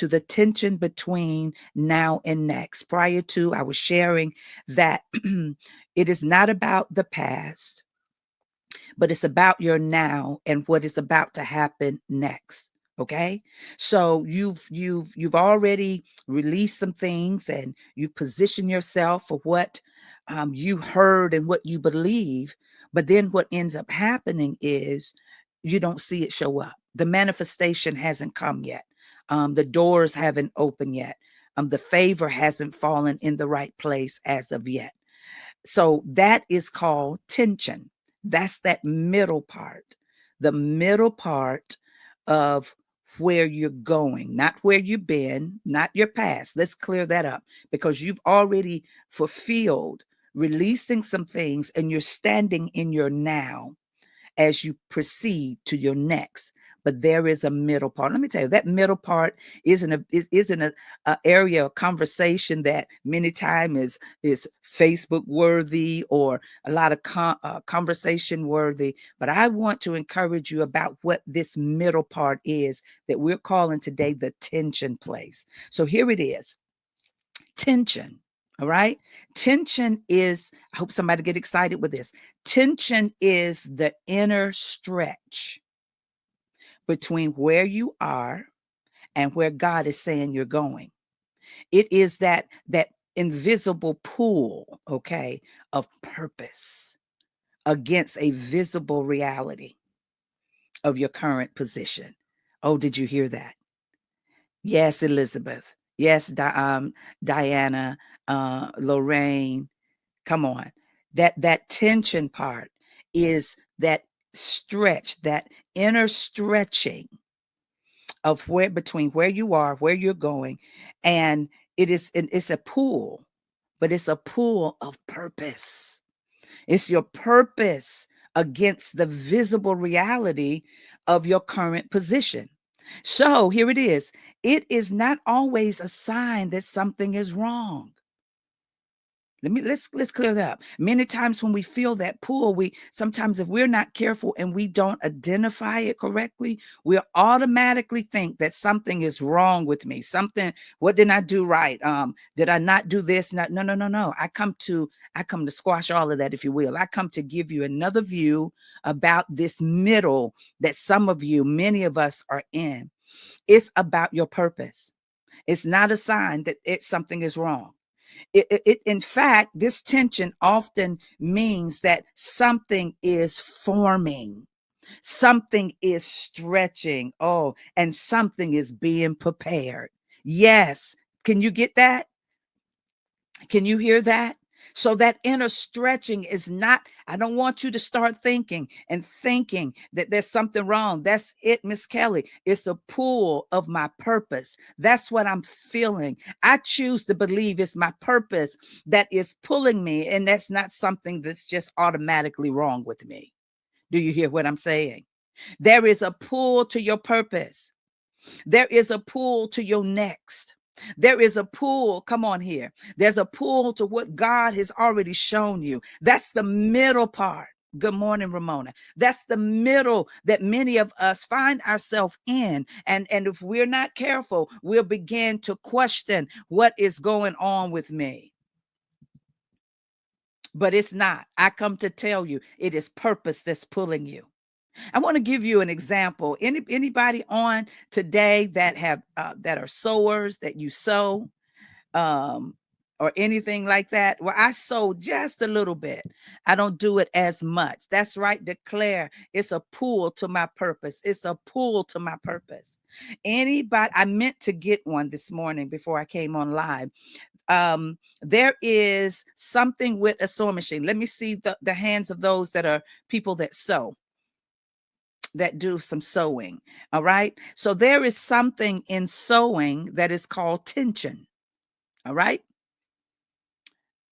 to the tension between now and next. Prior to, I was sharing that it is not about the past, but it's about your now and what is about to happen next. Okay, so you've already released some things, and you've positioned yourself for what you heard and what you believe. But then what ends up happening is you don't see it show up. The manifestation hasn't come yet. The doors haven't opened yet. The favor hasn't fallen in the right place as of yet. So that is called tension. That's that middle part, the middle part of where you're going, not where you've been, not your past. Let's clear that up, because you've already fulfilled releasing some things, and you're standing in your now as you proceed to your next. But there is a middle part. Let me tell you, that middle part isn't a area of conversation that many times is Facebook worthy, or a lot of conversation worthy. But I want to encourage you about what this middle part is that we're calling today the tension place. So here it is. Tension. All right. Tension is, I hope somebody get excited with this. Tension is the inner stretch between where you are and where God is saying you're going. It is that invisible pull, okay, of purpose against a visible reality of your current position. Oh, did you hear that? Yes, Elizabeth. Yes, Diana, Lorraine. Come on. That tension part is that stretch, that inner stretching of where between where you are, where you're going. And it's a pool, but it's a pool of purpose. It's your purpose against the visible reality of your current position. So here it is. It is not always a sign that something is wrong. Let's clear that up. Many times when we feel that pull, we sometimes, if we're not careful and we don't identify it correctly, we'll automatically think that something is wrong with me. Something, what did I do right? Did I not do this? Not, no, no, no, no. I come to squash all of that, if you will. I come to give you another view about this middle that some of you, many of us are in. It's about your purpose. It's not a sign that something is wrong. In fact, this tension often means that something is forming, something is stretching, and something is being prepared. Yes. Can you get that? Can you hear that? So that inner stretching is not, I don't want you to start thinking that there's something wrong. That's it, Miss Kelly. It's a pull of my purpose. That's what I'm feeling. I choose to believe it's my purpose that is pulling me, and that's not something that's just automatically wrong with me. Do you hear what I'm saying? There is a pull to your purpose. There is a pull to your next. There is a pull. Come on here. There's a pull to what God has already shown you. That's the middle part. Good morning, Ramona. That's the middle that many of us find ourselves in. And if we're not careful, we'll begin to question what is going on with me. But it's not. I come to tell you, it is purpose that's pulling you. I want to give you an example. Anybody on today that have that are sowers, that you sow, or anything like that? Well, I sow just a little bit. I don't do it as much. That's right. Declare it's a pull to my purpose. It's a pull to my purpose. Anybody? I meant to get one this morning before I came on live. There is something with a sewing machine. Let me see the hands of those that are people that sew, that do some sewing. All right. So there is something in sewing that is called tension. All right.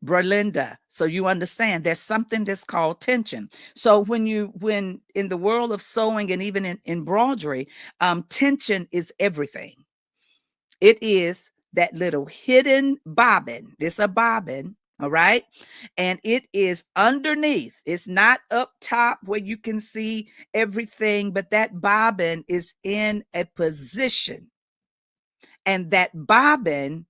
Berlinda. So you understand there's something that's called tension. So when in the world of sewing, and even in embroidery, tension is everything. It is that little hidden bobbin. It's a bobbin. All right. And it is underneath. It's not up top where you can see everything, but that bobbin is in a position. And that bobbin,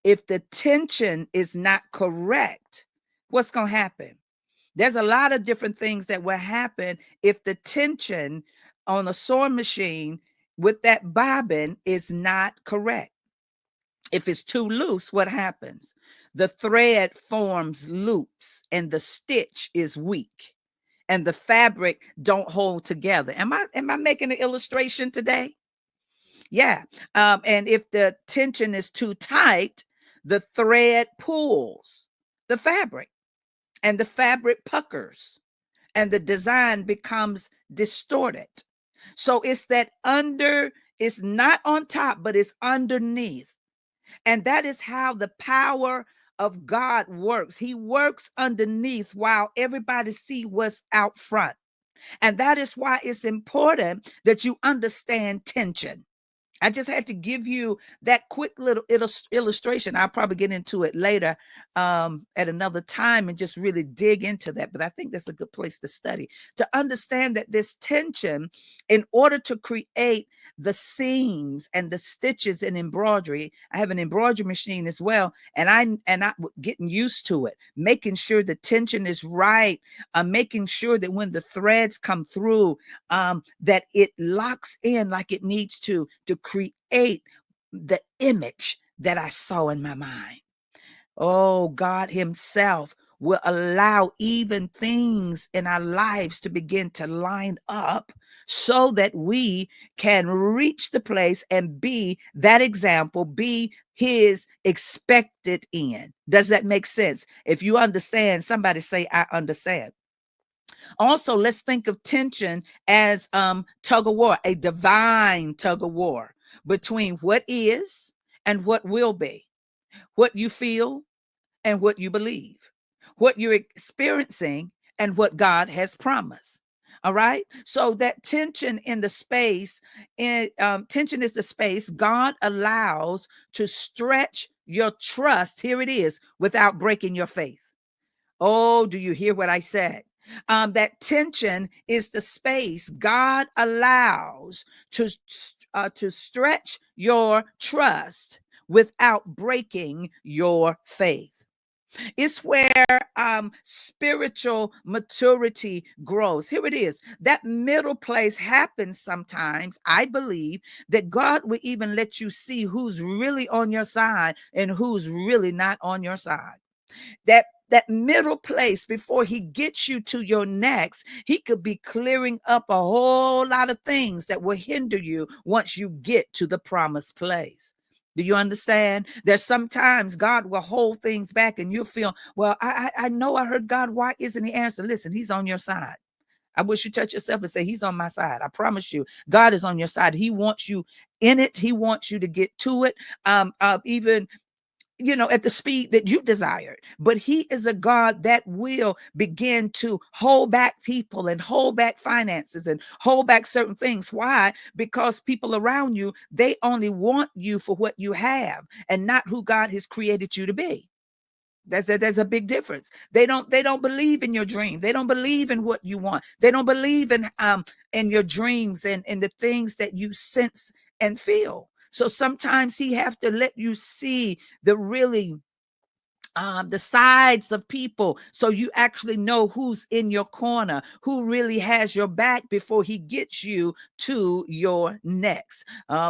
if the tension is not correct, what's going to happen? There's a lot of different things that will happen if the tension on a sewing machine with that bobbin is not correct. If it's too loose, what happens? The thread forms loops and the stitch is weak and the fabric don't hold together. Am I making an illustration today? Yeah. And if the tension is too tight, the thread pulls the fabric and the fabric puckers and the design becomes distorted. So it's that it's not on top, but it's underneath. And that is how the power of God works. He works underneath while everybody see what's out front. And that is why it's important that you understand tension. I just had to give you that quick little illustration. I'll probably get into it later at another time and just really dig into that. But I think that's a good place to study, to understand that this tension, in order to create the seams and the stitches in embroidery. I have an embroidery machine as well, and I'm getting used to it, making sure the tension is right, making sure that when the threads come through, that it locks in like it needs to create the image that I saw in my mind. Oh, God himself will allow even things in our lives to begin to line up so that we can reach the place and be that example, be his expected end. Does that make sense? If you understand, somebody say, I understand. Also, let's think of tension as tug of war, a divine tug of war between what is and what will be, what you feel and what you believe, what you're experiencing and what God has promised. All right. So that tension in the space, and tension is the space God allows to stretch your trust. Here it is, without breaking your faith. Oh, do you hear what I said? That tension is the space God allows to stretch your trust without breaking your faith. It's where spiritual maturity grows. Here it is. That middle place happens sometimes. I believe that God will even let you see who's really on your side and who's really not on your side. That middle place, before he gets you to your next, he could be clearing up a whole lot of things that will hinder you once you get to the promised place. Do you understand? There's sometimes God will hold things back and you'll feel, well, I know I heard God. Why isn't he answering? Listen, he's on your side. I wish you touch yourself and say, he's on my side. I promise you, God is on your side. He wants you in it. He wants you to get to it. Even at the speed that you desired. But he is a God that will begin to hold back people and hold back finances and hold back certain things. Why? Because people around you, they only want you for what you have and not who God has created you to be. There's a big difference. They don't believe in your dream. They don't believe in what you want. They don't believe in your dreams and in the things that you sense and feel. So sometimes he have to let you see the sides of people, so you actually know who's in your corner, who really has your back before he gets you to your next.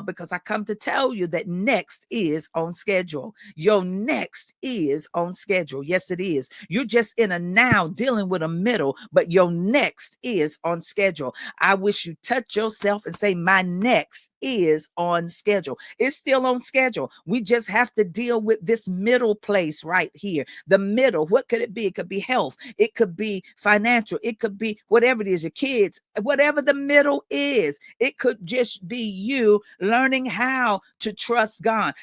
Because I come to tell you that next is on schedule. Your next is on schedule. Yes, it is. You're just in a now dealing with a middle, but your next is on schedule. I wish you touch yourself and say, my next is on schedule. It's still on schedule. We just have to deal with this middle place right here. The middle. What could it be? It could be health. It could be financial. It could be whatever it is, your kids, whatever the middle is. It could just be you learning how to trust God.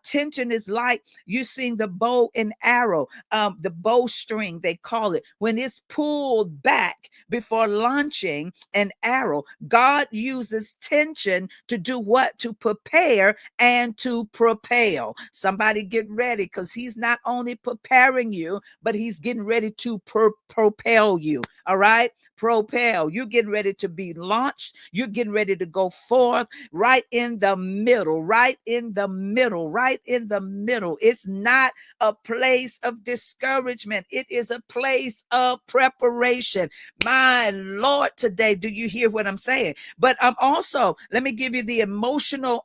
Tension is like you seeing the bow and arrow, the bowstring, they call it, when it's pulled back before launching an arrow. God uses tension to do what? To prepare and to propel. Somebody get ready, because he's not only only preparing you, but he's getting ready to propel you. All right. Propel. You're getting ready to be launched. You're getting ready to go forth right in the middle, right in the middle, right in the middle. It's not a place of discouragement. It is a place of preparation. My Lord, today, do you hear what I'm saying? But also, let me give you the emotional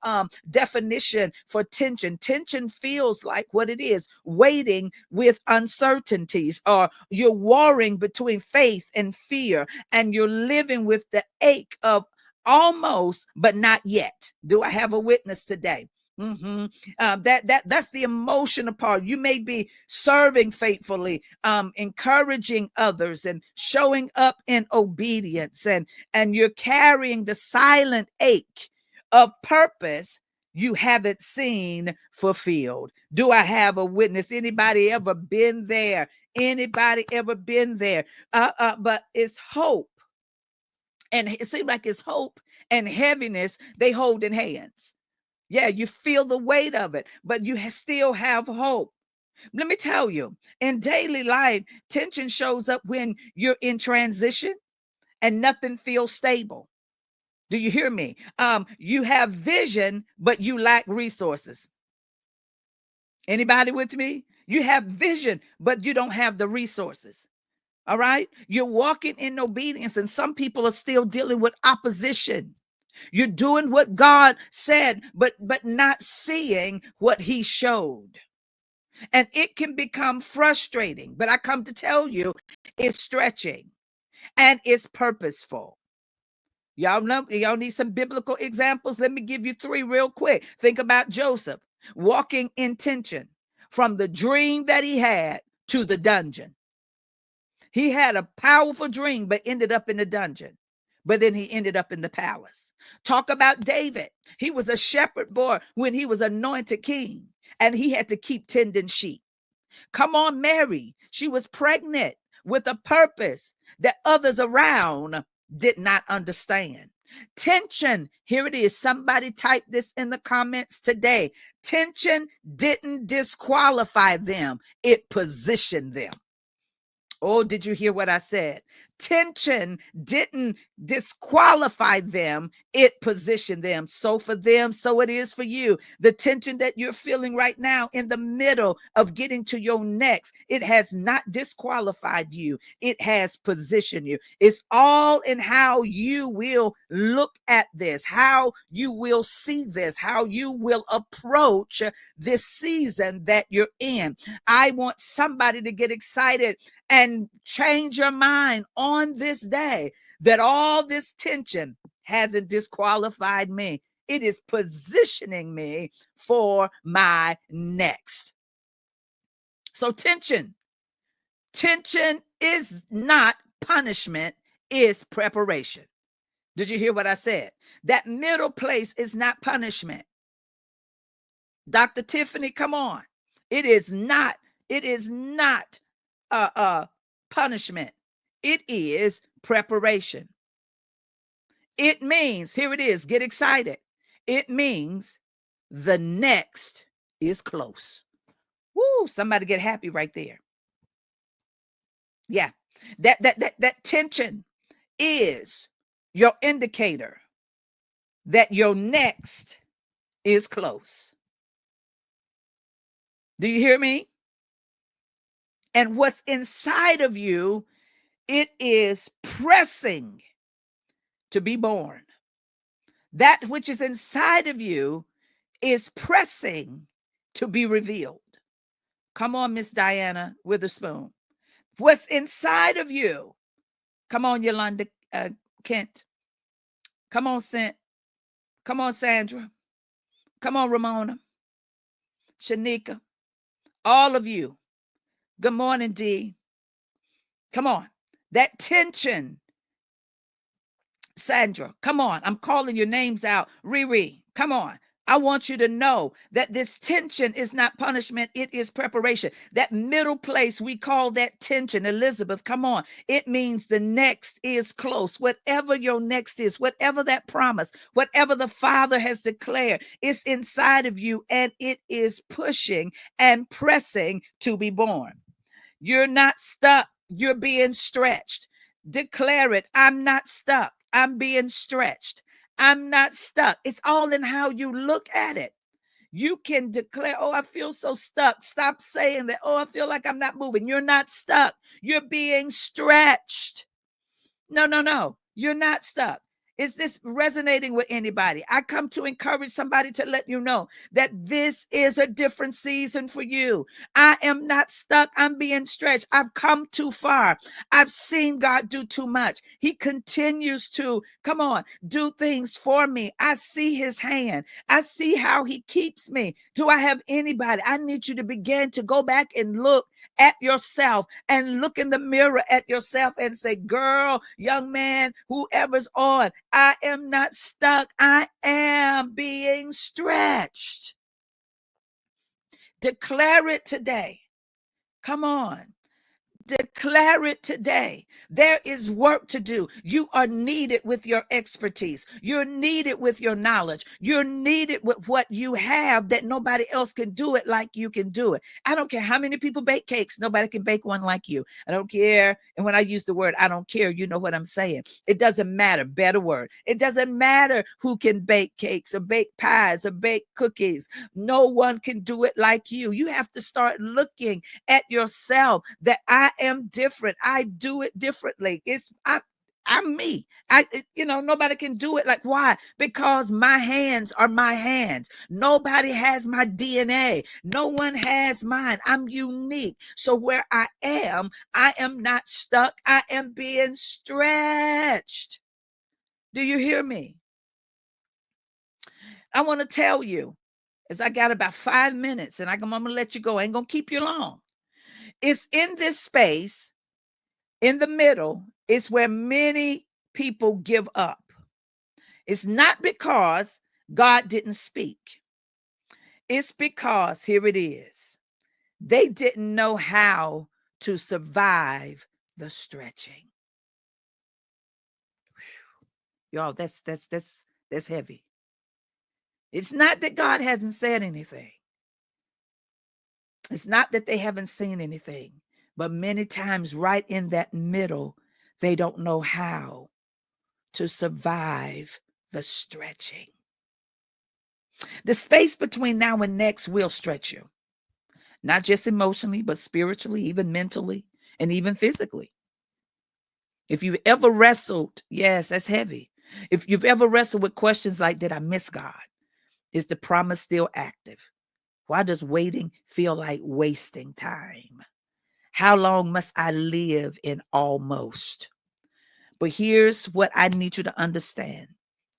definition for tension. Tension feels like what it is, waiting with uncertainties, or you're warring between faith and fear, and you're living with the ache of almost, but not yet. Do I have a witness today? That's the emotional part. You may be serving faithfully, encouraging others, and showing up in obedience, and you're carrying the silent ache of purpose you haven't seen fulfilled. Do I have a witness? Anybody ever been there? Anybody ever been there? But it's hope, and it seems like it's hope and heaviness, they hold in hands. Yeah, you feel the weight of it, but you still have hope. Let me tell you, in daily life, tension shows up when you're in transition and nothing feels stable. Do you hear me? You have vision, but you lack resources. Anybody with me? You have vision, but you don't have the resources. All right. You're walking in obedience, and some people are still dealing with opposition. You're doing what God said, but not seeing what he showed. And it can become frustrating. But I come to tell you, it's stretching and it's purposeful. Y'all know, y'all need some biblical examples. Let me give you 3 real quick. Think about Joseph walking in tension from the dream that he had to the dungeon. He had a powerful dream, but ended up in the dungeon. But then he ended up in the palace. Talk about David. He was a shepherd boy when he was anointed king, and he had to keep tending sheep. Come on, Mary. She was pregnant with a purpose that others around did not understand. Tension, here it is. Somebody type this in the comments today. Tension didn't disqualify them, it positioned them. Oh, did you hear what I said? Tension didn't disqualify them, it positioned them. So for them, so it is for you. The tension that you're feeling right now in the middle of getting to your next, it has not disqualified you, it has positioned you. It's all in how you will look at this, how you will see this, how you will approach this season that you're in. I want somebody to get excited and change your mind on this day that all this tension hasn't disqualified me. It is positioning me for my next. So tension is not punishment, is preparation. Did you hear what I said? That middle place is not punishment. Dr. Tiffany, come on. It is not punishment. It is preparation. It means, here it is, get excited. It means the next is close. Woo, somebody get happy right there. Yeah. That tension is your indicator that your next is close. Do you hear me? And what's inside of you, it is pressing to be born. That which is inside of you is pressing to be revealed. Come on, Miss Diana Witherspoon. What's inside of you? Come on, Yolanda Kent. Come on, Sent. Come on, Sandra. Come on, Ramona. Shanika. All of you. Good morning, Dee. Come on. That tension. Sandra, come on. I'm calling your names out. Riri, come on. I want you to know that this tension is not punishment, it is preparation. That middle place, we call that tension. Elizabeth, come on. It means the next is close. Whatever your next is, whatever that promise, whatever the Father has declared, it's inside of you and it is pushing and pressing to be born. You're not stuck, you're being stretched. Declare it. I'm not stuck, I'm being stretched. I'm not stuck. It's all in how you look at it. You can declare, oh, I feel so stuck. Stop saying that, oh, I feel like I'm not moving. You're not stuck. You're being stretched. No, no, no. You're not stuck. Is this resonating with anybody? I come to encourage somebody to let you know that this is a different season for you. I am not stuck. I'm being stretched. I've come too far. I've seen God do too much. He continues to, come on, do things for me. I see his hand. I see how he keeps me. Do I have anybody? I need you to begin to go back and look at yourself and look in the mirror at yourself and say, girl, young man, whoever's on, I am not stuck. I am being stretched. Declare it today. Come on. Declare it today. There is work to do. You are needed with your expertise. You're needed with your knowledge. You're needed with what you have that nobody else can do it like you can do it. I don't care how many people bake cakes. Nobody can bake one like you. I don't care. And when I use the word, I don't care, you know what I'm saying. It doesn't matter. Better word. It doesn't matter who can bake cakes or bake pies or bake cookies. No one can do it like you. You have to start looking at yourself that I am different. I do it differently. I'm me. Nobody can do it. Like, why? Because my hands are my hands. Nobody has my DNA. No one has mine. I'm unique. So where I am not stuck. I am being stretched. Do you hear me? I want to tell you, as I got about 5 minutes and I'm going to let you go. I ain't going to keep you long. It's in this space, in the middle, is where many people give up. It's not because God didn't speak. It's because, here it is, they didn't know how to survive the stretching. Y'all, that's heavy. It's not that God hasn't said anything. It's not that they haven't seen anything, but many times right in that middle, they don't know how to survive the stretching. The space between now and next will stretch you, not just emotionally, but spiritually, even mentally, and even physically. If you've ever wrestled, yes, that's heavy. If you've ever wrestled with questions like, did I miss God? Is the promise still active? Why does waiting feel like wasting time? How long must I live in almost? But here's what I need you to understand.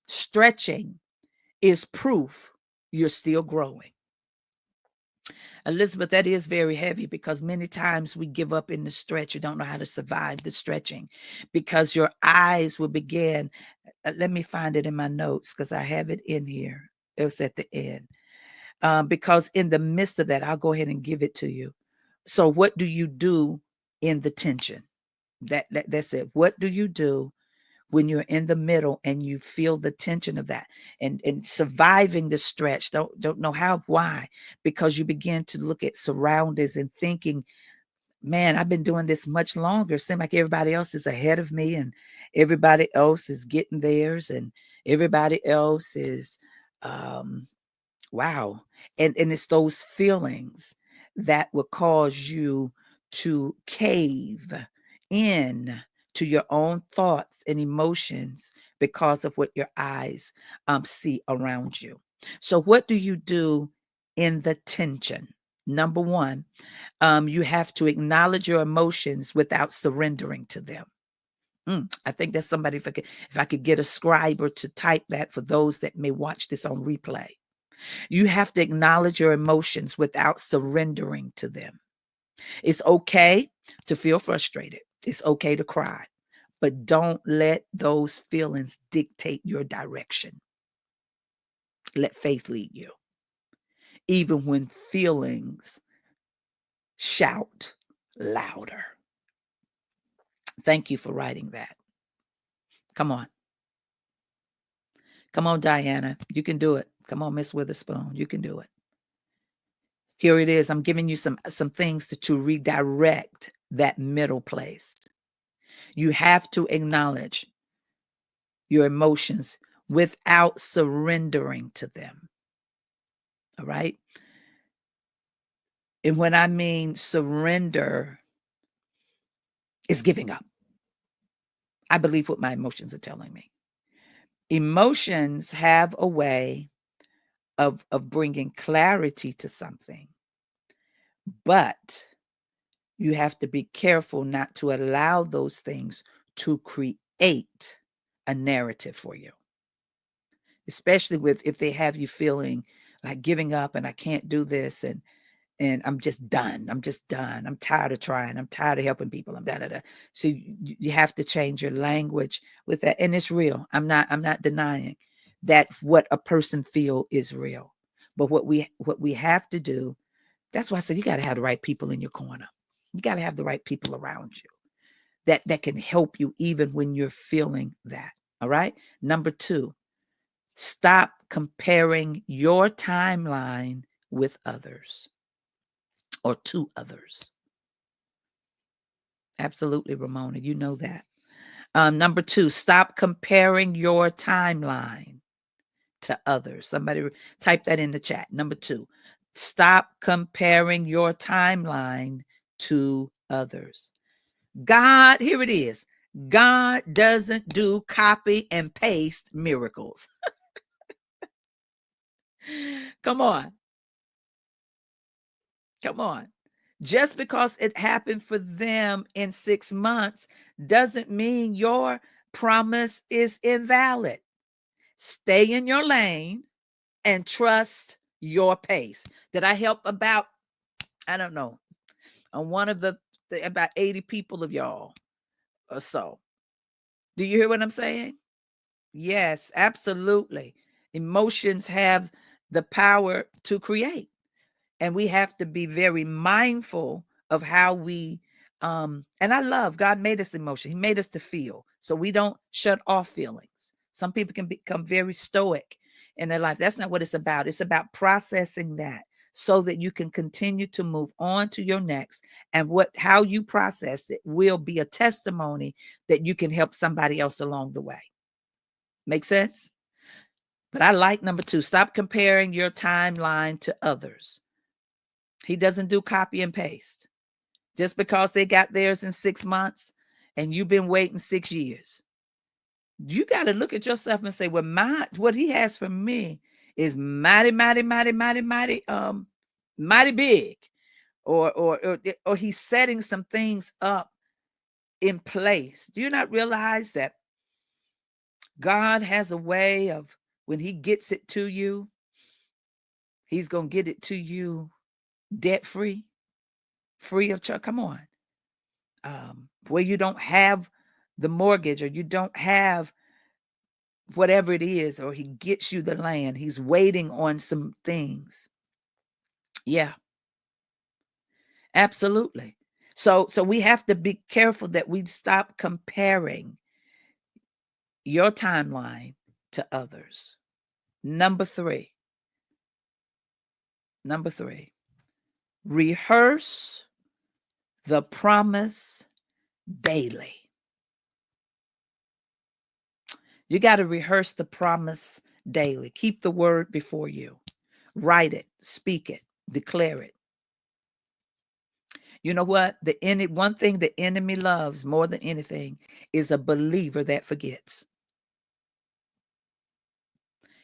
Stretching is proof you're still growing. Elizabeth, that is very heavy because many times we give up in the stretch. You don't know how to survive the stretching because your eyes will begin. Let me find it in my notes because I have it in here. It was at the end. Because in the midst of that, I'll go ahead and give it to you. So what do you do in the tension? That's it. What do you do when you're in the middle and you feel the tension of that and surviving the stretch? Don't know how, why? Because you begin to look at surroundings and thinking, man, I've been doing this much longer. Seems like everybody else is ahead of me and everybody else is getting theirs and everybody else is, wow. And it's those feelings that will cause you to cave in to your own thoughts and emotions because of what your eyes see around you. So what do you do in the tension? Number one, you have to acknowledge your emotions without surrendering to them. I think that's somebody, if I could get a scribe or to type that for those that may watch this on replay. You have to acknowledge your emotions without surrendering to them. It's okay to feel frustrated. It's okay to cry, but don't let those feelings dictate your direction. Let faith lead you, even when feelings shout louder. Thank you for writing that. Come on. Come on, Diana. You can do it. Come on, Miss Witherspoon. You can do it. Here it is. I'm giving you some things to redirect that middle place. You have to acknowledge your emotions without surrendering to them. All right. And when I mean surrender, is giving up. I believe what my emotions are telling me. Emotions have a way of bringing clarity to something, but you have to be careful not to allow those things to create a narrative for you, especially if they have you feeling like giving up and I can't do this and I'm just done. I'm just done. I'm tired of trying. I'm tired of helping people. I'm da da da. So you have to change your language with that, and it's real. I'm not denying that what a person feel is real, but what we have to do. That's why I said you got to have the right people in your corner. You got to have the right people around you that can help you even when you're feeling that. All right. Number 2, stop comparing your timeline with others or to others. Absolutely, Ramona. You know that. Number 2, stop comparing your timeline to others. Somebody type that in the chat. Number 2, stop comparing your timeline to others. God, here it is. God doesn't do copy and paste miracles. Come on. Come on. Just because it happened for them in 6 months doesn't mean your promise is invalid. Stay in your lane and trust your pace. Did I help about, I don't know, on one of the about 80 people of y'all or so? Do you hear what I'm saying? Yes, absolutely. Emotions have the power to create. And we have to be very mindful of how we and I love God made us emotional. He made us to feel. So we don't shut off feelings. Some people can become very stoic in their life. That's not what it's about. It's about processing that so that you can continue to move on to your next, and how you process it will be a testimony that you can help somebody else along the way. Make sense? But I like number 2, stop comparing your timeline to others. He doesn't do copy and paste. Just because they got theirs in 6 months and you've been waiting 6 years. You got to look at yourself and say, well, what he has for me is mighty, mighty, mighty, mighty, mighty, mighty big. Or he's setting some things up in place. Do you not realize that God has a way of, when he gets it to you, he's going to get it to you debt free, free of charge? Come on. Where you don't have the mortgage or you don't have whatever it is, or he gets you the land. He's waiting on some things. Yeah, absolutely. So we have to be careful that we stop comparing your timeline to others. Number 3, rehearse the promise daily. You got to rehearse the promise daily. Keep the word before you. Write it, speak it, declare it. You know what? One thing the enemy loves more than anything is a believer that forgets.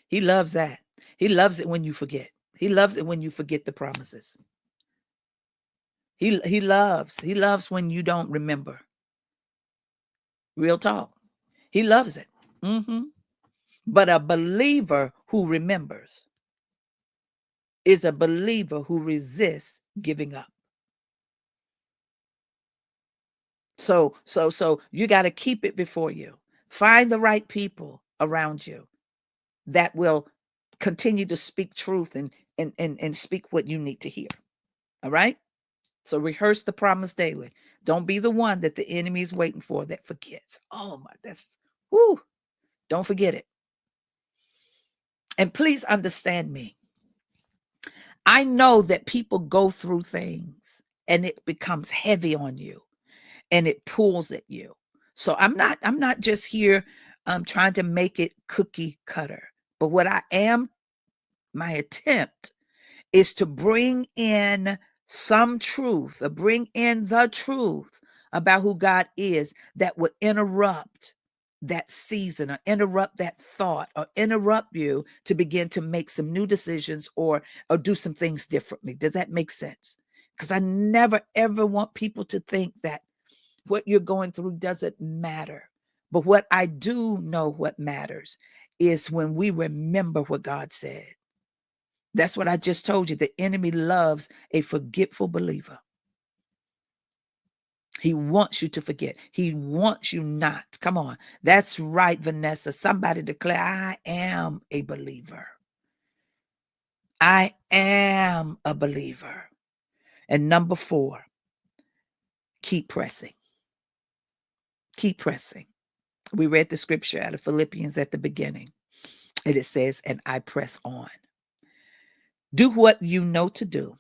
He loves that. He loves it when you forget. He loves it when you forget the promises. He loves when you don't remember. Real talk. He loves it. But a believer who remembers is a believer who resists giving up. So you got to keep it before you. Find the right people around you that will continue to speak truth and speak what you need to hear. All right? So rehearse the promise daily. Don't be the one that the enemy is waiting for that forgets. Oh my, whoo. Don't forget it. And please understand me. I know that people go through things and it becomes heavy on you and it pulls at you. So I'm not just here trying to make it cookie cutter. But what I am, my attempt is to bring in some truth, or bring in the truth about who God is that would interrupt that season, or interrupt that thought, or interrupt you to begin to make some new decisions or do some things differently. Does that make sense? Because I never ever want people to think that what you're going through doesn't matter. But what I do know what matters is when we remember what God said. That's what I just told you. The enemy loves a forgetful believer. He wants you to forget. He wants you not. Come on. That's right, Vanessa. Somebody declare, I am a believer. I am a believer. And number 4, keep pressing. Keep pressing. We read the scripture out of Philippians at the beginning. And it says, and I press on. Do what you know to do.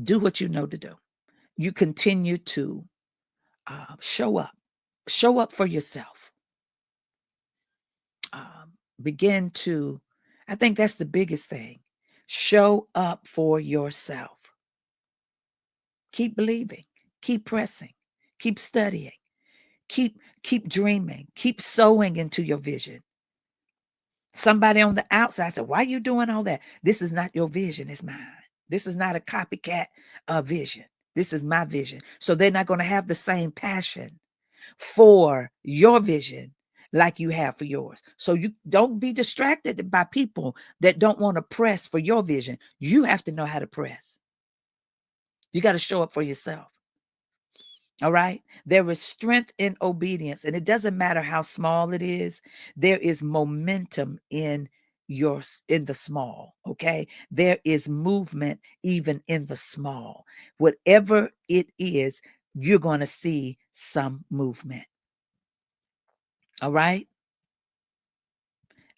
Do what you know to do. You continue to show up. Show up for yourself. Begin to, I think that's the biggest thing. Show up for yourself. Keep believing. Keep pressing. Keep studying. Keep dreaming. Keep sowing into your vision. Somebody on the outside said, why are you doing all that? This is not your vision, it's mine. This is not a copycat vision. This is my vision. So they're not going to have the same passion for your vision like you have for yours. So you don't be distracted by people that don't want to press for your vision. You have to know how to press. You got to show up for yourself. All right. There is strength in obedience, and it doesn't matter how small it is. There is momentum in the small. Okay. There is movement even in the small. Whatever it is, you're going to see some movement. All right.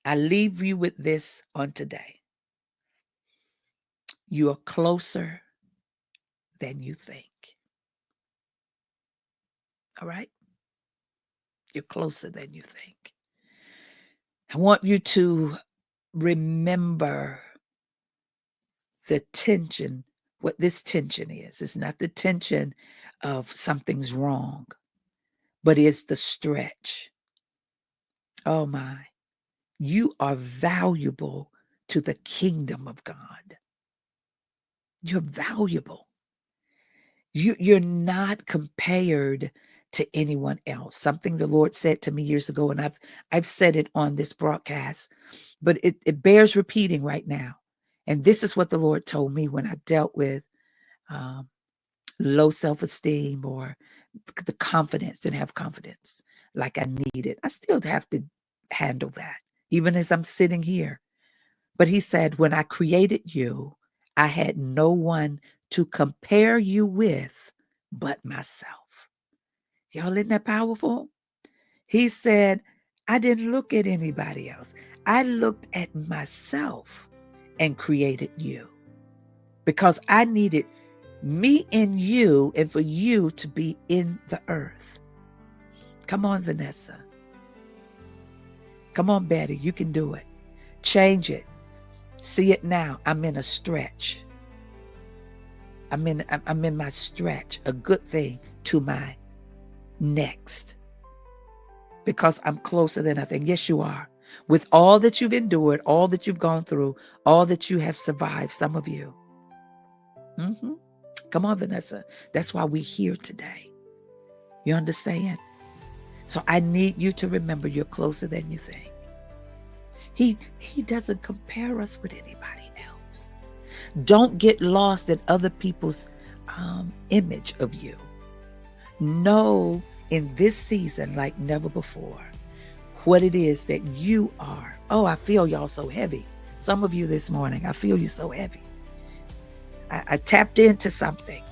I leave you with this on today. You are closer than you think. All right. You're closer than you think. I want you to remember the tension, what this tension is. It's not the tension of something's wrong, but it's the stretch. Oh my, you are valuable to the kingdom of God. You're valuable. You're not compared to anyone else. Something the Lord said to me years ago, and I've said it on this broadcast, but it bears repeating right now. And this is what the Lord told me when I dealt with low self-esteem, or the confidence, didn't have confidence like I needed. I still have to handle that, even as I'm sitting here. But he said, when I created you, I had no one to compare you with but myself. Y'all, isn't that powerful? He said, I didn't look at anybody else. I looked at myself and created you, because I needed me in you and for you to be in the earth. Come on, Vanessa. Come on, Betty. You can do it. Change it. See it now. I'm in a stretch. I'm in my stretch, a good thing to my next, because I'm closer than I think. Yes, you are. With all that you've endured, all that you've gone through, all that you have survived, some of you. Come on, Vanessa. That's why we're here today. You understand? So I need you to remember you're closer than you think. He doesn't compare us with anybody else. Don't get lost in other people's image of you. Know in this season, like never before, what it is that you are. Oh, I feel y'all so heavy. Some of you this morning, I feel you so heavy. I tapped into something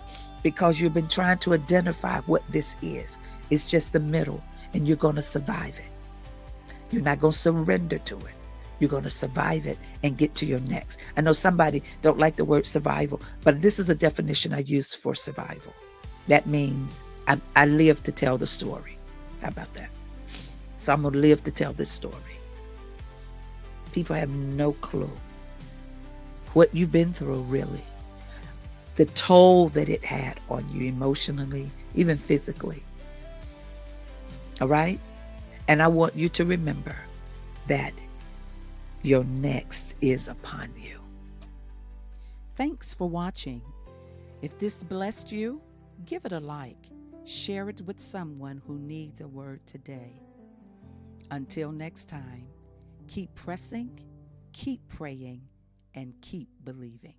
because you've been trying to identify what this is. It's just the middle, and you're going to survive it. You're not going to surrender to it. You're going to survive it and get to your next. I know somebody don't like the word survival, but this is a definition I use for survival. That means I live to tell the story. How about that? So I'm going to live to tell this story. People have no clue what you've been through, really. The toll that it had on you emotionally, even physically. All right? And I want you to remember that your next is upon you. Thanks for watching. If this blessed you, give it a like. Share it with someone who needs a word today. Until next time, keep pressing, keep praying, and keep believing.